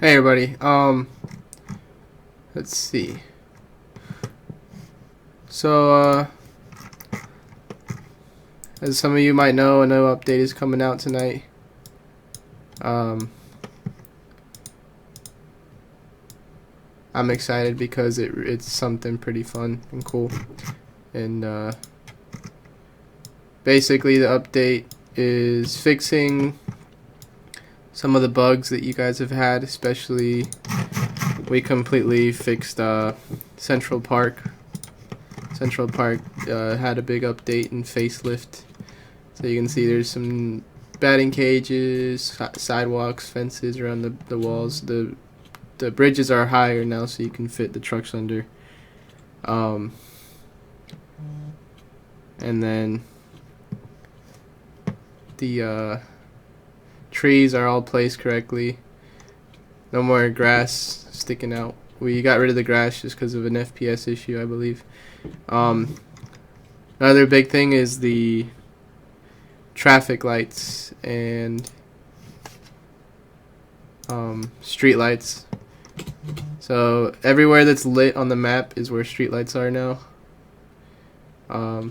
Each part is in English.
Hey everybody. Let's see. So, as some of you might know, a new update is coming out tonight. I'm excited because it's something pretty fun and cool. And basically, the update is fixing some of the bugs that you guys have had, especially we completely fixed Central Park. Central Park had a big update and facelift. So you can see there's some batting cages, sidewalks, fences around the walls. The bridges are higher now, so you can fit the trucks under. And then the trees are all placed correctly. No more grass sticking out. We got rid of the grass just because of an FPS issue, I believe. Another big thing is the traffic lights and street lights. So everywhere that's lit on the map is where street lights are now.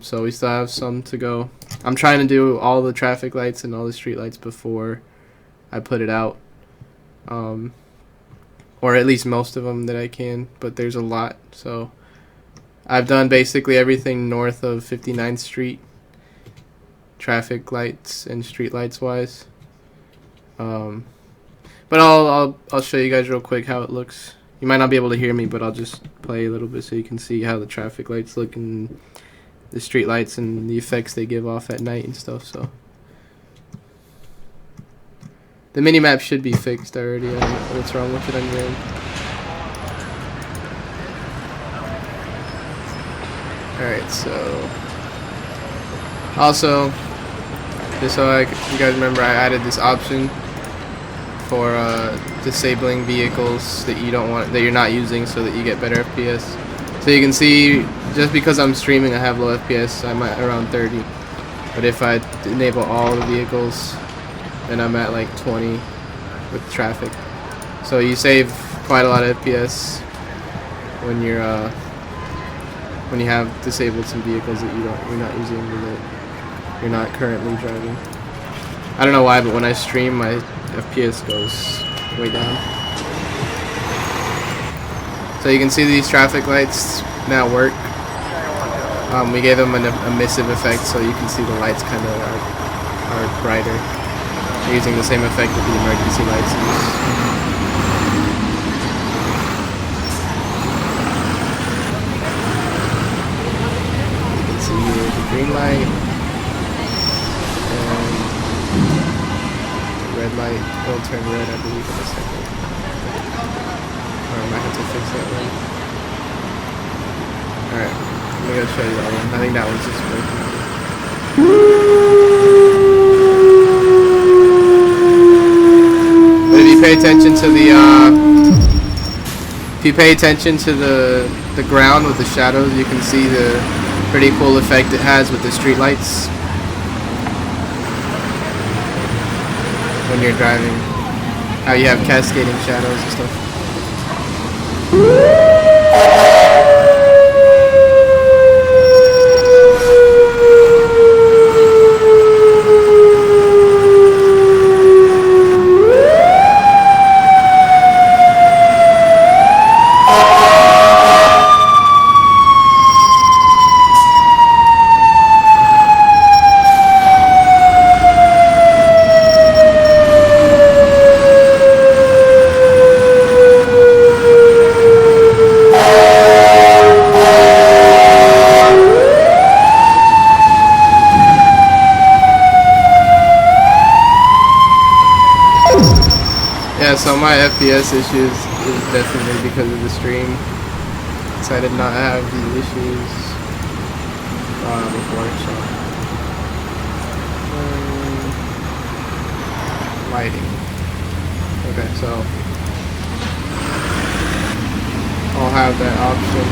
So we still have some to go. I'm trying to do all the traffic lights and all the street lights before I put it out. Or at least most of them that I can, but there's a lot. So I've done basically everything north of 59th Street, traffic lights and street lights wise. But I'll show you guys real quick how it looks. You might not be able to hear me, but I'll just play a little bit so you can see how the traffic lights look and the street lights and the effects they give off at night and stuff. So the minimap should be fixed already. I don't know what's wrong with it on your end. Alright, so also, just so you guys remember, I added this option for disabling vehicles that you're not using, so that you get better FPS. So you can see, just because I'm streaming, I have low FPS. I'm at around 30, but if I enable all the vehicles, then I'm at like 20 with traffic. So you save quite a lot of FPS when you have disabled some vehicles that you're not using or that you're not currently driving. I don't know why, but when I stream, my FPS goes way down. So you can see these traffic lights now work. We gave them an emissive effect, so you can see the lights kind of are brighter. They're using the same effect that the emergency lights use. You can see here the green light and the red light. It'll turn red, I believe, in a second. Or I might have to fix that one. Alright, let me go show you that one. I think that one's just working. If you pay attention to the ground with the shadows, you can see the pretty cool effect it has with the street lights when you're driving. How you have cascading shadows and stuff. Yeah, so my FPS issues is definitely because of the stream. So I did not have these issues before, so. Lighting. Okay, so I'll have that option.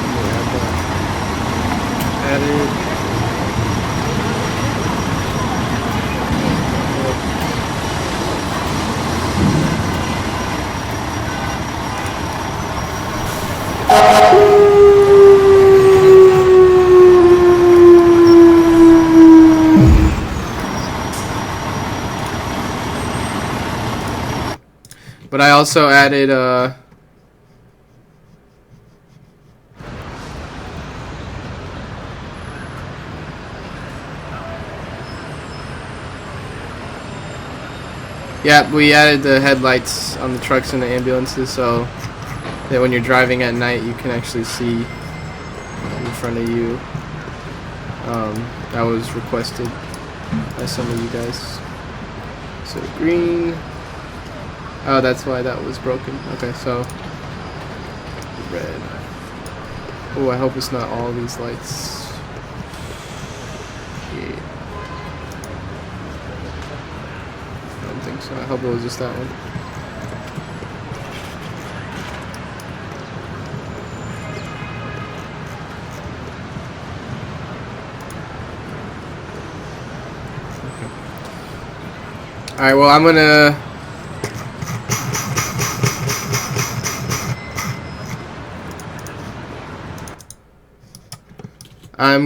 Let me add that. Added. But I also added yeah, we added the headlights on the trucks and the ambulances so that when you're driving at night you can actually see in front of you. That was requested by some of you guys. So green. Oh, that's why that was broken. Okay, so red. Oh, I hope it's not all these lights. Yeah. I don't think so. I hope it was just that one. Okay. Alright, well, I'm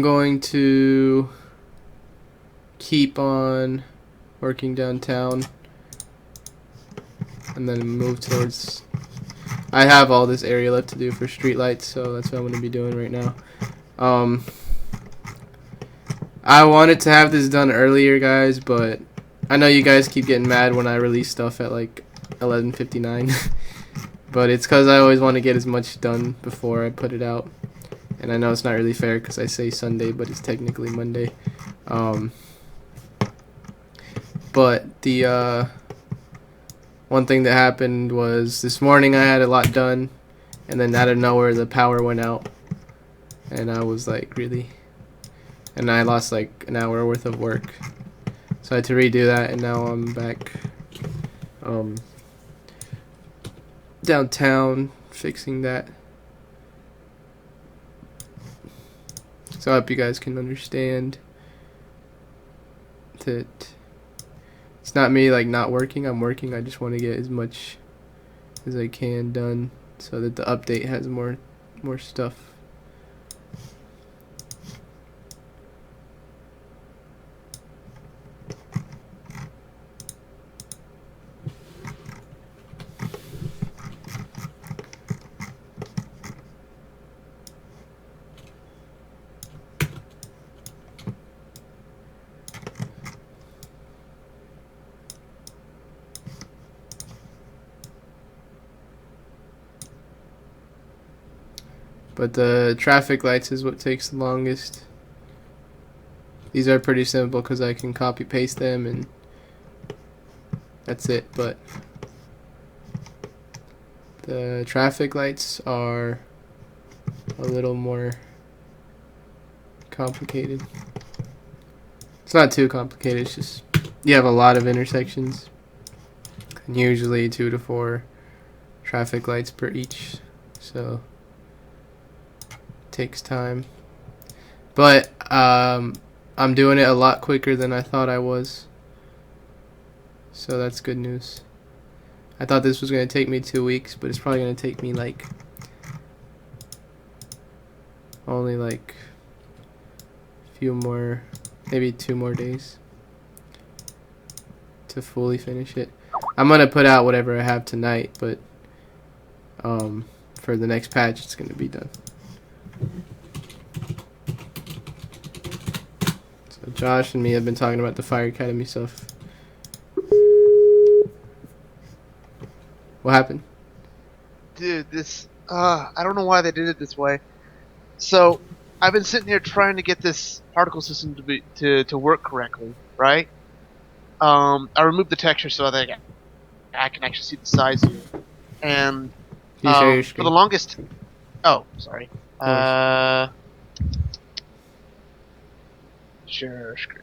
going to keep on working downtown and then move towards. I have all this area left to do for streetlights, so that's what I'm going to be doing right now. I wanted to have this done earlier, guys, but I know you guys keep getting mad when I release stuff at like 11:59, but it's because I always want to get as much done before I put it out. And I know it's not really fair because I say Sunday, but it's technically Monday. But the one thing that happened was this morning I had a lot done, and then out of nowhere the power went out, and I was like, really? And I lost like an hour worth of work. So I had to redo that, and now I'm back downtown fixing that. So I hope you guys can understand that it's not me like not working. I'm working. I just want to get as much as I can done so that the update has more stuff. But the traffic lights is what takes the longest. These are pretty simple because I can copy paste them and that's it. But the traffic lights are a little more complicated. It's not too complicated, it's just you have a lot of intersections and usually 2 to 4 traffic lights per each, so takes time, but I'm doing it a lot quicker than I thought I was, so that's good news. I thought this was going to take me 2 weeks, but it's probably going to take me like only like a few more, maybe 2 more days to fully finish it. I'm going to put out whatever I have tonight, but for the next patch it's going to be done. So Josh and me have been talking about the Fire Academy stuff. What happened? Dude, this I don't know why they did it this way. So I've been sitting here trying to get this particle system to work correctly, right? I removed the texture so that I can actually see the size here. And Can you share your for screen? the longest, oh sorry, share screen.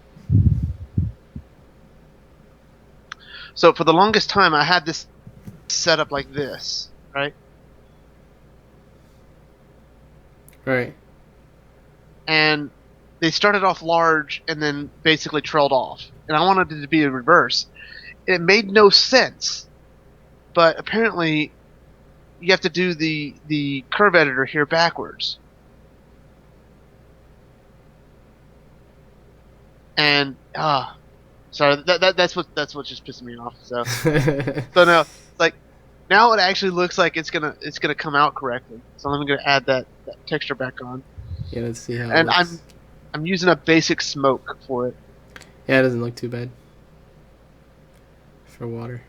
So for the longest time, I had this set up like this, right? Right. And they started off large and then basically trailed off. And I wanted it to be a reverse. It made no sense. But apparently, you have to do the curve editor here backwards. And sorry, that's what just pissed me off. So so no, like Now it actually looks like it's gonna come out correctly. So I'm gonna add that texture back on, Yeah, let's see how it and looks. I'm using a basic smoke for it. Yeah, it doesn't look too bad for water.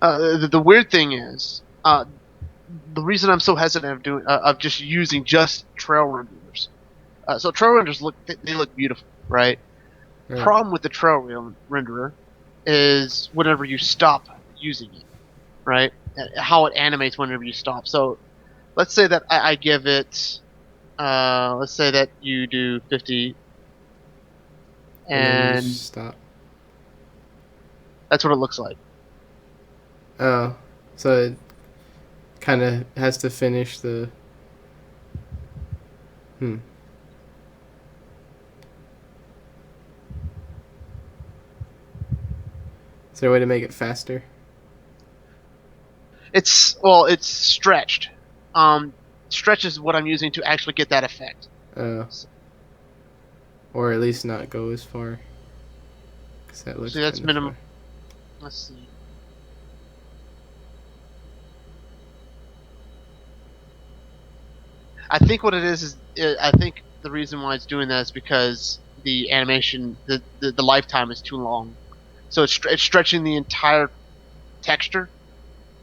The weird thing is, the reason I'm so hesitant of doing of just using just trail renderers. So trail renderers they look beautiful, right? Right. Problem with the renderer is whenever you stop using it, right? How it animates whenever you stop. So let's say that I give it, let's say that you do 50, And then you and stop. that's what it looks like. Oh, so it kind of has to finish the. Hmm. Is there a way to make it faster? It's stretched. Um, Stretch is what I'm using to actually get that effect. Oh, or at least not go as far. Cause that looks See, that's kind of minimum. far. Let's see. I think what it is I think the reason why it's doing that is because the animation, the lifetime is too long. So it's stretching the entire texture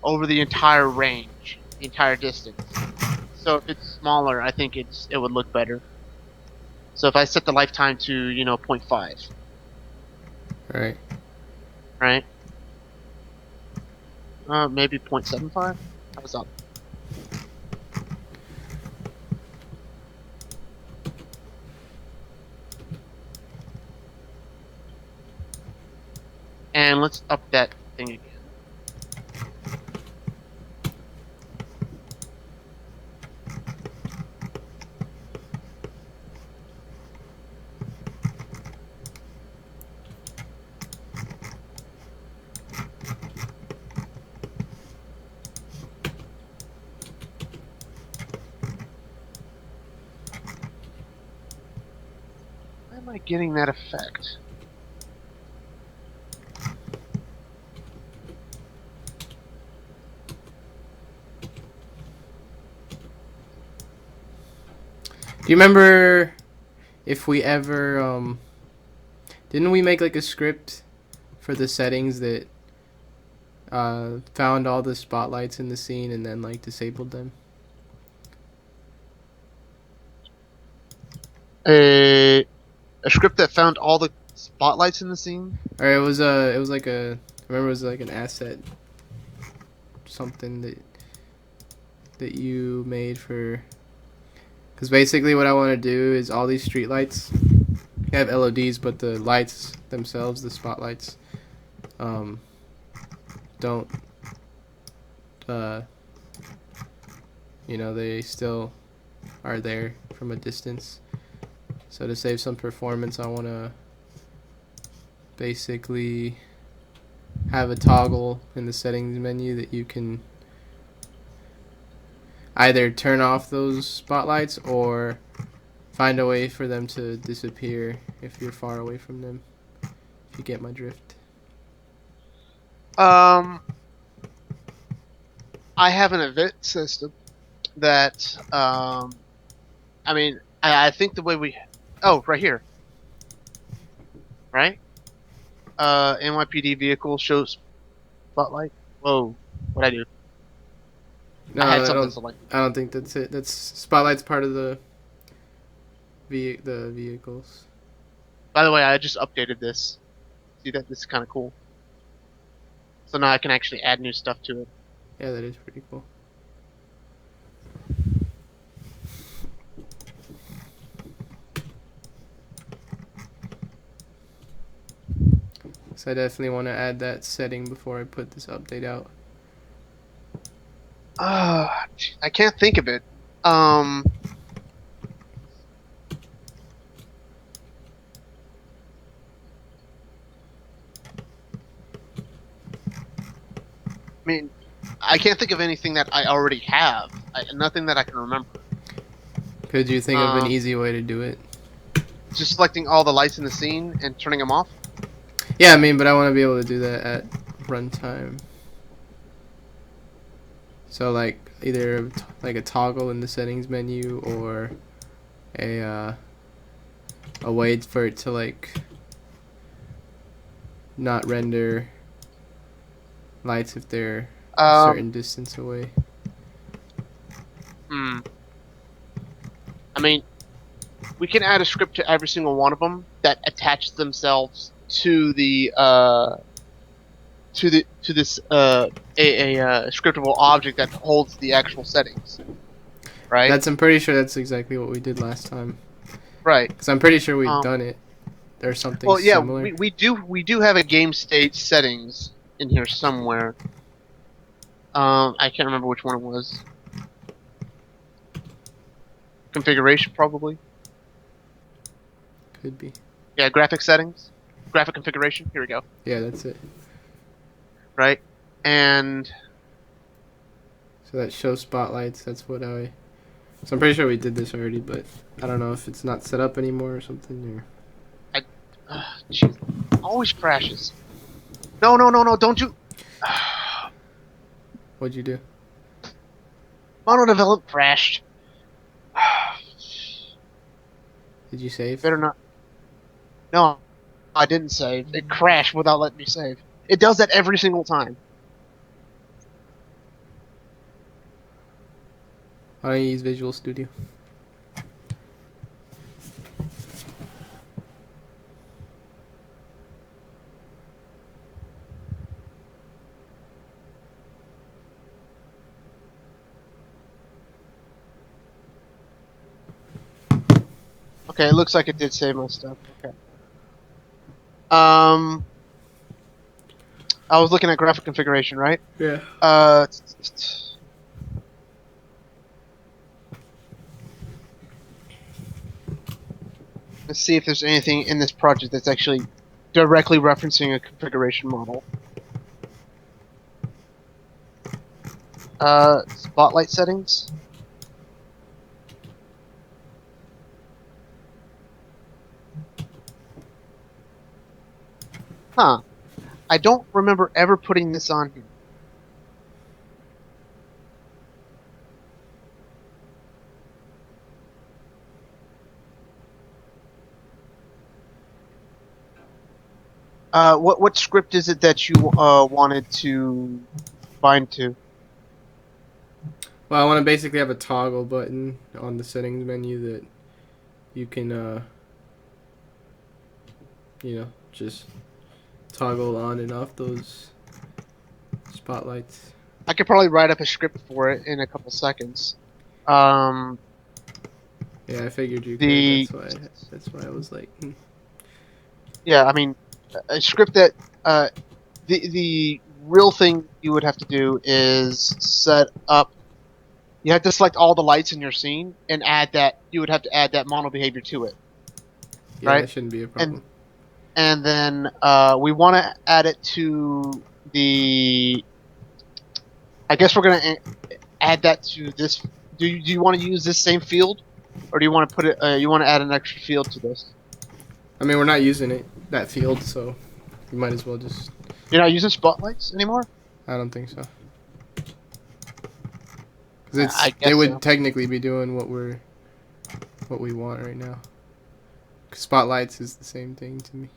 over the entire range, the entire distance. So if it's smaller, I think it would look better. So if I set the lifetime to, you know, 0.5, Right. right? Maybe 0.75? How's up? And let's up that thing again. Why am I getting that effect? Do you remember if we ever didn't we make like a script for the settings that found all the spotlights in the scene and then like disabled them? A script that found all the spotlights in the scene? Or it was like a I remember it was like an asset something that you made for because basically what I want to do is all these street lights have LODs, but the lights themselves, the spotlights, um, don't uh, they still are there from a distance. So to save some performance, I want to basically have a toggle in the settings menu that you can either turn off those spotlights or find a way for them to disappear if you're far away from them. If you get my drift. I have an event system that, I mean, I think the way we, oh, right here, right? NYPD vehicle shows spotlight. Whoa, what'd I do? No, I had I something don't. selected. I don't think that's it. That's spotlight's part of the the vehicles. By the way, I just updated this. See that? This is kind of cool. So now I can actually add new stuff to it. Yeah, that is pretty cool. So I definitely want to add that setting before I put this update out. I can't think of it. I mean, I can't think of anything that I already have. Nothing that I can remember. Could you think of an easy way to do it? Just selecting all the lights in the scene and turning them off. Yeah, I mean, but I want to be able to do that at runtime. So like either like a toggle in the settings menu or a way for it to like not render lights if they're a certain distance away. I mean, we can add a script to every single one of them that attaches themselves to the to this scriptable object that holds the actual settings, right? I'm pretty sure that's exactly what we did last time. Right. Because I'm pretty sure we've done it. There's something well, yeah, similar. we do have a game state settings in here somewhere. I can't remember which one it was. Configuration, probably. Could be. Yeah, graphic settings, graphic configuration. Here we go. Yeah, that's it. Right, and so that shows spotlights. That's what I. So I'm pretty sure we did this already, but I don't know if it's not set up anymore or something. Or geez, always crashes. No, don't you? What'd you do? Monodevelop crashed. Did you save? Better not. No, I didn't save. It crashed without letting me save. It does that every single time. Why don't you use Visual Studio? Okay, it looks like it did save my stuff. Okay. I was looking at graphic configuration, right? Yeah. Let's see if there's anything in this project that's actually directly referencing a configuration model. Spotlight settings. Huh. I don't remember ever putting this on here. What script is it that you wanted to bind to? Well, I want to basically have a toggle button on the settings menu that you can, just toggle on and off those spotlights. I could probably write up a script for it in a couple seconds. Yeah, I figured you could. That's why I was like. Yeah, I mean, a script that the real thing you would have to do is set up. You have to select all the lights in your scene and add that. You would have to add that mono behavior to it. Yeah, right? That shouldn't be a problem. And then we want to add it to the. I guess we're gonna add that to this. Do you want to use this same field, or do you want to put it? You want to add an extra field to this? I mean, we're not using that field, so we might as well just. You're not using spotlights anymore? I don't think so. Because it would technically be doing what we want right now. 'Cause spotlights is the same thing to me.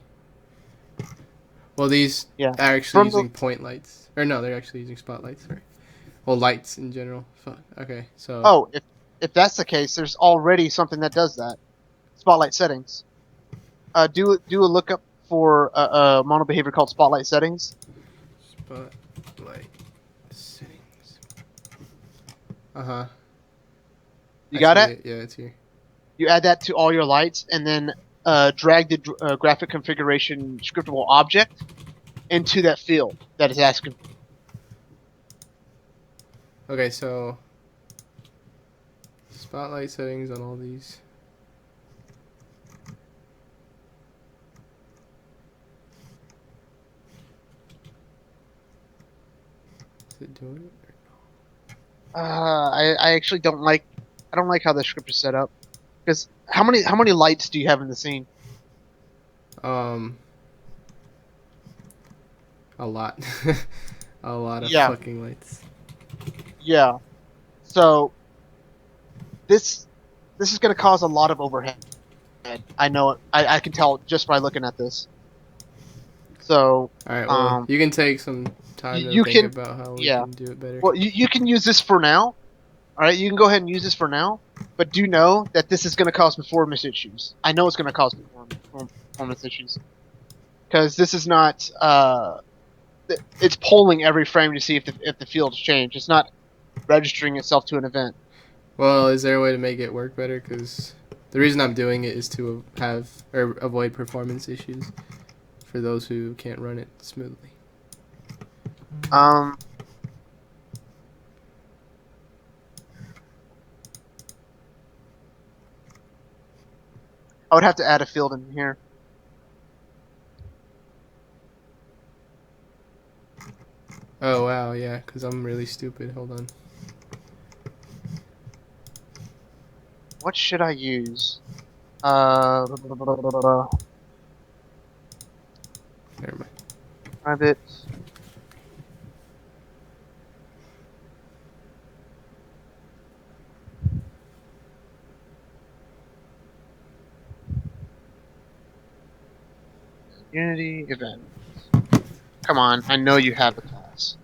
Well, these are actually using point lights, or no, they're actually using spotlights. Sorry. Well, lights in general. Fuck. Okay, so. Oh, if that's the case, there's already something that does that. Spotlight settings. Do a lookup for a mono behavior called spotlight settings. Spotlight settings. Uh-huh. You got it? Yeah, it's here. You add that to all your lights, and then drag the graphic configuration scriptable object into that field that is asking. Okay, so spotlight settings on all these. Is it doing it? I actually don't like. I don't like how the script is set up. Because how many lights do you have in the scene? A lot. A lot of fucking lights. Yeah. So this this is going to cause a lot of overhead. I know it. I can tell just by looking at this. So All right. Well, um, you can take some time to you think can, about how we yeah. can do it better. Well, you can use this for now. All right, you can go ahead and use this for now, but do know that this is going to cause performance issues. I know it's going to cause performance issues because this is not. It's polling every frame to see if the field's changed. It's not registering itself to an event. Well, is there a way to make it work better? Because the reason I'm doing it is to have or avoid performance issues for those who can't run it smoothly. Um, I would have to add a field in here. Oh wow, yeah. Because I'm really stupid. Hold on. What should I use? Never mind. Private. Unity event. Come on, I know you have the class.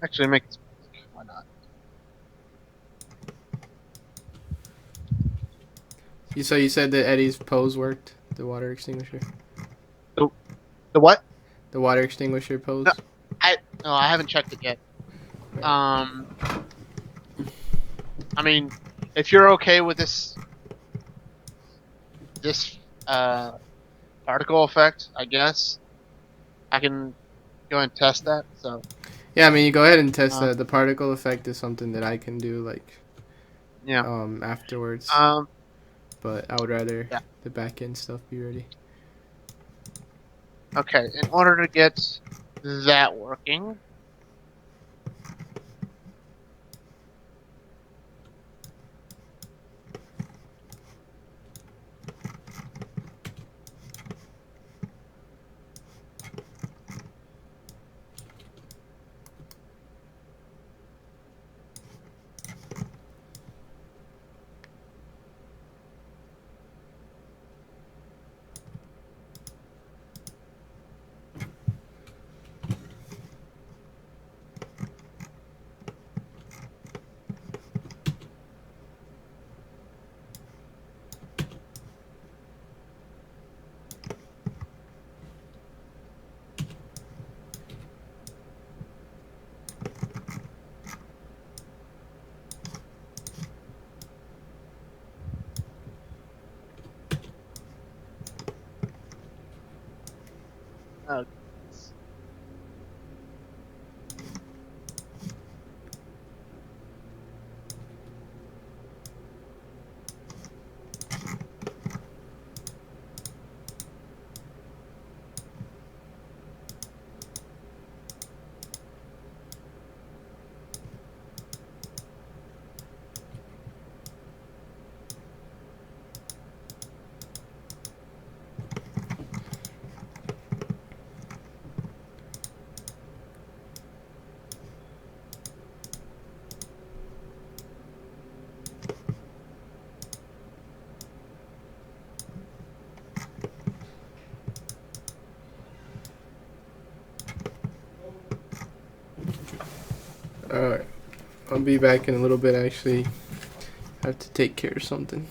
Actually, make this public. Why not? You said that Eddie's pose worked. The water extinguisher. The, the what? The water extinguisher No, pose. I haven't checked it yet. Um, I mean, if you're okay with this particle effect, I guess I can go and test that. So Yeah, I mean, you go ahead and test uh, that. The particle effect is something that I can do like yeah. afterwards. Um, But I would rather yeah. the back end stuff be ready. Okay. In order to get that working, uh, Alright. I'll be back in a little bit actually. I have to take care of something.